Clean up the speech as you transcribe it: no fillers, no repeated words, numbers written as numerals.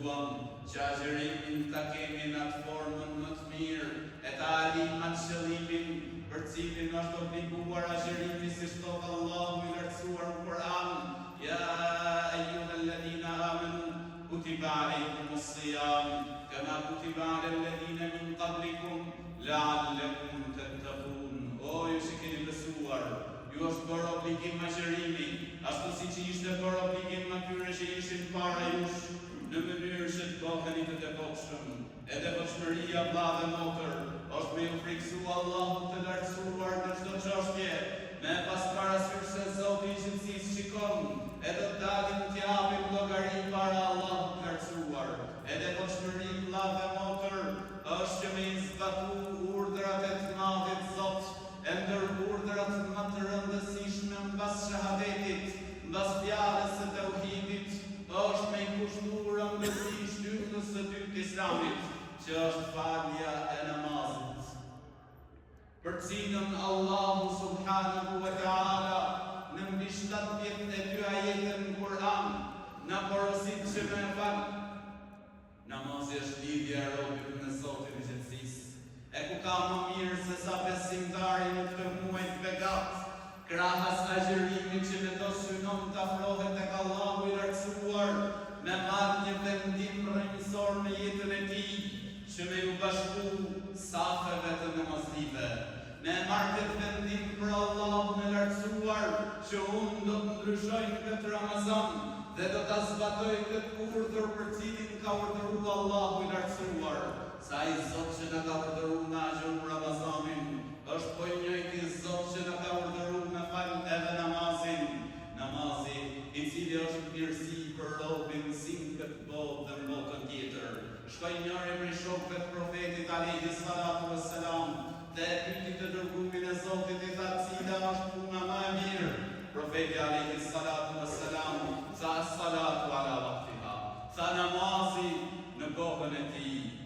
duam që agjerimin ta kemi në atë formën më të mirë, e ta alim atë qëllimin për cilin është obliguar agjerimi si thot Allahu i lartësuar në Kur'an: Ja ayyuhalladhina amanu kutiba alaykumus siyam kama kutiba alal ladhina min qablikum la'allakum tattaqun. O ju që keni besuar, ju është bërë obligim agjerimi, ashtu si që ishte bërë obligim atyre që ishin para jush, në mënyrë që të bëheni të devotshëm. Edhe devotshmëria vëlla dhe motër është me ju friksu Allahut të lartësuar në çdo çështje, me pas parasysh se Zoti i gjithësisë shikon, edhe të dalim të japim llogari para Allahut të lartësuar. Edhe devotshmëria vëlla dhe motër është që me zbatu urdhrat e të madhit Zot, e ndër urdhrat më të rëndësishme mbas shahadetit, mbas fjalës së tauhidit, është me kushtu rëndësi shtypës së dytë të Islamit, që është falja e namazit, për cilën Allahu subhanahu wa ta'ala në mbi 72 ajete në Kur'an na porosit që me fal. Namazi është lidhja e robit me Zotin e gjithësisë, e ku ka më mirë se sa besimtari në këtë muaj të begat, krahas agjerimit që me do synon të afrohet tek Allahu i lartësuar, me marrë një vendim rrënjësor në jetën e tij, që me ju bashku safeve të namazlive, me marrë këtë vendim për Allahun e lartësuar, që unë do të ndryshoj në këtë Ramazan dhe do ta zbatoj këtë urdhër për cilin ka urdhëruar Allahu i lartësuar. Sa i Zot që na ka urdhëruar në agjën Ramazanin, është po njëjti Zot që na ka urdhëruar me fal edhe namazin. Namazi, i cili është mirësi për robin si në këtë botë dhe në botën tjetër. Shkoi njëri prej shokëve të profetit alayhi salatu wassalam dhe e pyeti të dërguarin e Zotit, i tha: cila është puna më e mirë? Profeti alayhi salatu wassalam tha: salatu ala waqtiha, tha namazi në kohën e tij.